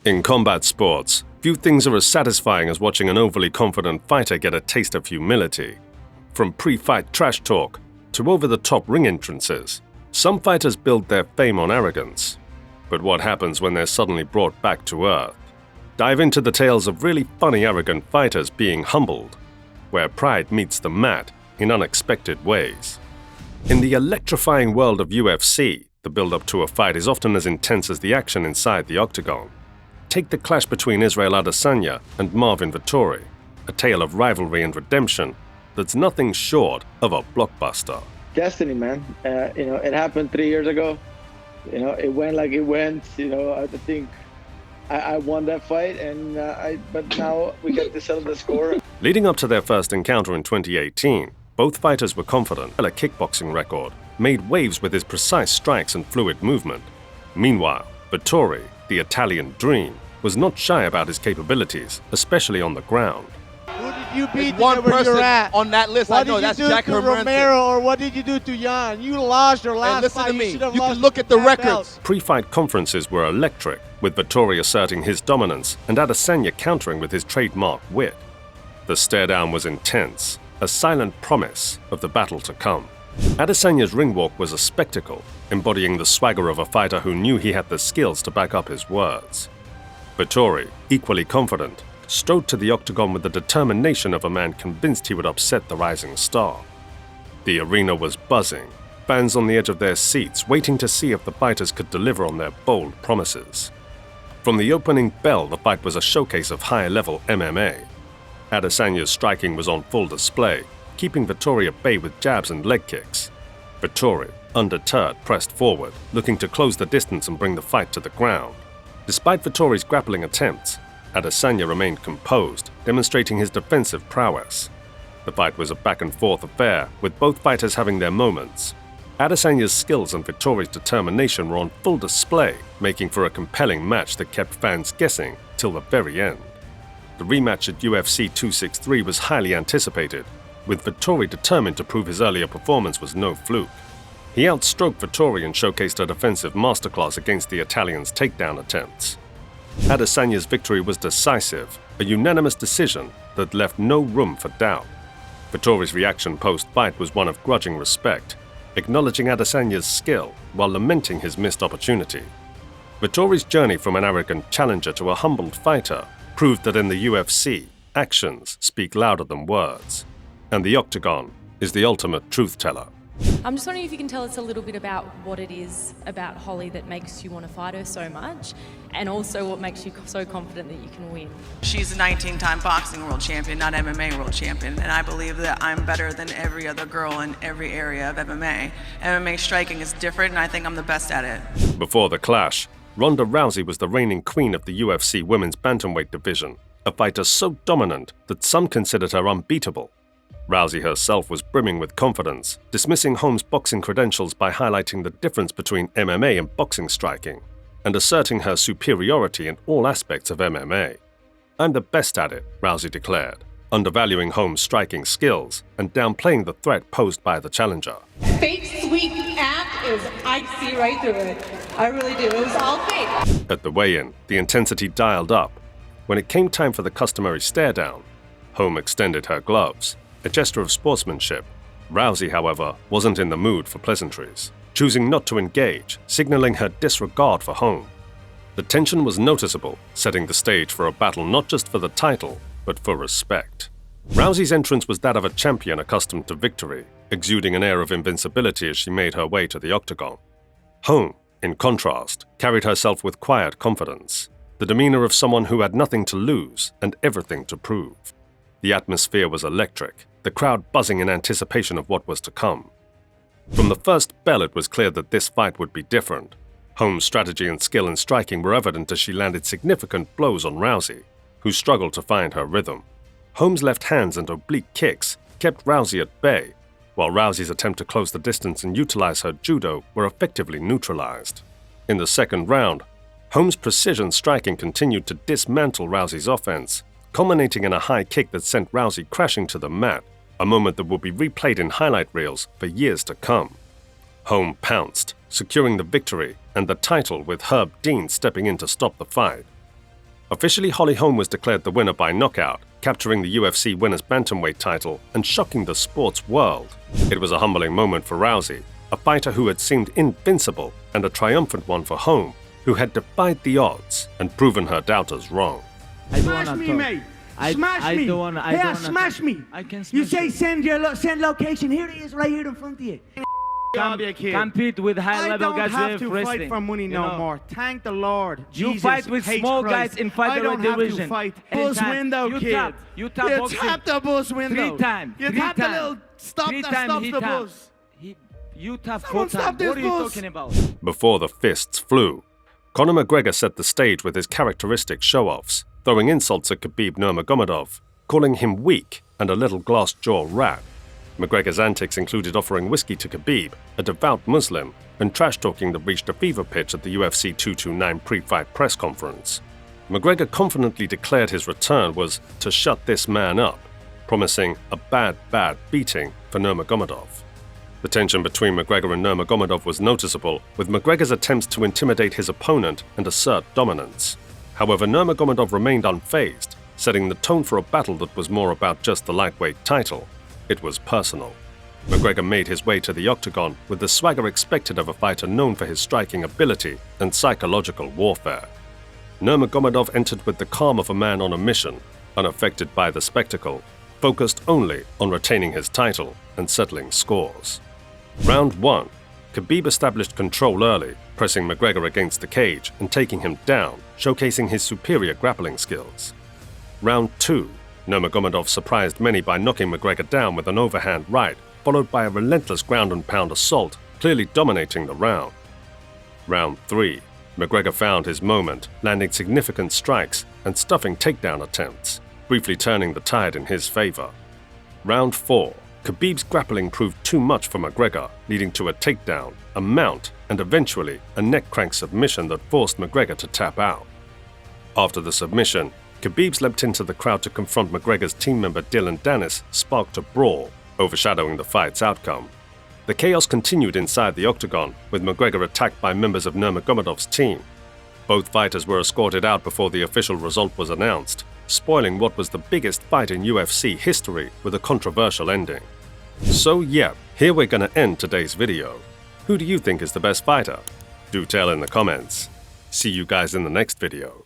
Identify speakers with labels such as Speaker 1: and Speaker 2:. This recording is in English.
Speaker 1: In combat sports, few things are as satisfying as watching an overly confident fighter get a taste of humility. From pre-fight trash talk to over-the-top ring entrances, some fighters build their fame on arrogance. But what happens when they're suddenly brought back to earth? Dive into the tales of really funny arrogant fighters being humbled, where pride meets the mat in unexpected ways. In the electrifying world of UFC, the build-up to a fight is often as intense as the action inside the octagon. Take the clash between Israel Adesanya and Marvin Vettori, a tale of rivalry and redemption that's nothing short of a blockbuster.
Speaker 2: Destiny, man. It happened 3 years ago. It went like it went. I think I won that fight, but now we get to settle the score.
Speaker 1: Leading up to their first encounter in 2018, both fighters were confident. A kickboxing record made waves with his precise strikes and fluid movement. Meanwhile, Vettori, the Italian dream, was not shy about his capabilities, especially on the ground.
Speaker 3: Who did you beat
Speaker 4: one
Speaker 3: where
Speaker 4: person
Speaker 3: you're at?
Speaker 4: on that list?
Speaker 3: What
Speaker 4: I know
Speaker 3: did you
Speaker 4: that's
Speaker 3: do
Speaker 4: Jack
Speaker 3: to
Speaker 4: Hermanson.
Speaker 3: Romero, or what did you do to Jan? You lost your last
Speaker 4: And listen
Speaker 3: fight.
Speaker 4: to me.
Speaker 3: should have
Speaker 4: You
Speaker 3: lost
Speaker 4: can look at the
Speaker 3: that
Speaker 4: records.
Speaker 3: belt.
Speaker 1: Pre-fight conferences were electric, with Vettori asserting his dominance and Adesanya countering with his trademark wit. The stare-down was intense, a silent promise of the battle to come. Adesanya's ring walk was a spectacle, embodying the swagger of a fighter who knew he had the skills to back up his words. Vettori, equally confident, strode to the octagon with the determination of a man convinced he would upset the rising star. The arena was buzzing, fans on the edge of their seats waiting to see if the fighters could deliver on their bold promises. From the opening bell, the fight was a showcase of high-level MMA. Adesanya's striking was on full display, keeping Vettori at bay with jabs and leg kicks. Vettori, undeterred, pressed forward, looking to close the distance and bring the fight to the ground. Despite Vettori's grappling attempts, Adesanya remained composed, demonstrating his defensive prowess. The fight was a back-and-forth affair, with both fighters having their moments. Adesanya's skills and Vettori's determination were on full display, making for a compelling match that kept fans guessing till the very end. The rematch at UFC 263 was highly anticipated, with Vettori determined to prove his earlier performance was no fluke. He outstroked Vettori and showcased a defensive masterclass against the Italian's takedown attempts. Adesanya's victory was decisive, a unanimous decision that left no room for doubt. Vettori's reaction post-fight was one of grudging respect, acknowledging Adesanya's skill while lamenting his missed opportunity. Vettori's journey from an arrogant challenger to a humbled fighter proved that in the UFC, actions speak louder than words, and the octagon is the ultimate truth-teller.
Speaker 5: I'm just wondering if you can tell us a little bit about what it is about Holly that makes you want to fight her so much, and also what makes you so confident that you can win.
Speaker 6: She's a 19-time boxing world champion, not MMA world champion, and I believe that I'm better than every other girl in every area of MMA. MMA striking is different, and I think I'm the best at it.
Speaker 1: Before the clash, Ronda Rousey was the reigning queen of the UFC women's bantamweight division, a fighter so dominant that some considered her unbeatable. Rousey herself was brimming with confidence, dismissing Holm's boxing credentials by highlighting the difference between MMA and boxing striking, and asserting her superiority in all aspects of MMA. "I'm the best at it," Rousey declared, undervaluing Holm's striking skills and downplaying the threat posed by the challenger.
Speaker 7: Fake sweet act is, I see right through it. I really do. It was all fake.
Speaker 1: At the weigh-in, the intensity dialed up. When it came time for the customary stare-down, Holm extended her gloves, a gesture of sportsmanship. Rousey, however, wasn't in the mood for pleasantries, choosing not to engage, signaling her disregard for Holm. The tension was noticeable, setting the stage for a battle not just for the title, but for respect. Rousey's entrance was that of a champion accustomed to victory, exuding an air of invincibility as she made her way to the octagon. Holm, in contrast, carried herself with quiet confidence, the demeanor of someone who had nothing to lose and everything to prove. The atmosphere was electric, the crowd buzzing in anticipation of what was to come. From the first bell, it was clear that this fight would be different. Holm's strategy and skill in striking were evident as she landed significant blows on Rousey, who struggled to find her rhythm. Holm's left hands and oblique kicks kept Rousey at bay, while Rousey's attempt to close the distance and utilize her judo were effectively neutralized. In the second round, Holm's precision striking continued to dismantle Rousey's offense, culminating in a high kick that sent Rousey crashing to the mat, a moment that will be replayed in highlight reels for years to come. Holm pounced, securing the victory and the title with Herb Dean stepping in to stop the fight. Officially, Holm was declared the winner by knockout, capturing the UFC Winners Bantamweight title and shocking the sports world. It was a humbling moment for Rousey, a fighter who had seemed invincible, and a triumphant one for Holm, who had defied the odds and proven her doubters wrong.
Speaker 4: Smash me, mate! Smash me! Smash me!
Speaker 8: I can smash
Speaker 4: you say send location. Here it is, right here in front of you.
Speaker 8: Compete with high-level guys
Speaker 4: I don't have
Speaker 8: with
Speaker 4: to
Speaker 8: wrestling.
Speaker 4: fight for money no more. Thank the Lord.
Speaker 8: You
Speaker 4: Jesus,
Speaker 8: fight with small
Speaker 4: Christ.
Speaker 8: guys in featherweight division.
Speaker 4: I don't have to fight. Buzz window, kid.
Speaker 8: You tap
Speaker 4: the buzz window.
Speaker 8: 3 times.
Speaker 4: You tap the little stop that stops the buzz.
Speaker 8: You tap 4 times. What are you talking about?
Speaker 1: Before the fists flew, Conor McGregor set the stage with his characteristic show-offs, throwing insults at Khabib Nurmagomedov, calling him weak and a little glass-jaw rat. McGregor's antics included offering whiskey to Khabib, a devout Muslim, and trash-talking that reached a fever pitch at the UFC 229 pre-fight press conference. McGregor confidently declared his return was to shut this man up, promising a bad beating for Nurmagomedov. The tension between McGregor and Nurmagomedov was noticeable, with McGregor's attempts to intimidate his opponent and assert dominance. However, Nurmagomedov remained unfazed, setting the tone for a battle that was more about just the lightweight title. It was personal. McGregor made his way to the octagon with the swagger expected of a fighter known for his striking ability and psychological warfare. Nurmagomedov entered with the calm of a man on a mission, unaffected by the spectacle, focused only on retaining his title and settling scores. Round 1. Khabib established control early, pressing McGregor against the cage and taking him down, showcasing his superior grappling skills. Round 2. Nurmagomedov surprised many by knocking McGregor down with an overhand right, followed by a relentless ground-and-pound assault, clearly dominating the round. Round 3. McGregor found his moment, landing significant strikes and stuffing takedown attempts, briefly turning the tide in his favor. Round 4. Khabib's grappling proved too much for McGregor, leading to a takedown, a mount, and eventually a neck crank submission that forced McGregor to tap out. After the submission, Khabib leapt into the crowd to confront McGregor's team member Dylan Dennis, sparked a brawl, overshadowing the fight's outcome. The chaos continued inside the octagon, with McGregor attacked by members of Nurmagomedov's team. Both fighters were escorted out before the official result was announced, spoiling what was the biggest fight in UFC history with a controversial ending. So yeah, here we're gonna end today's video. Who do you think is the best fighter? Do tell in the comments. See you guys in the next video.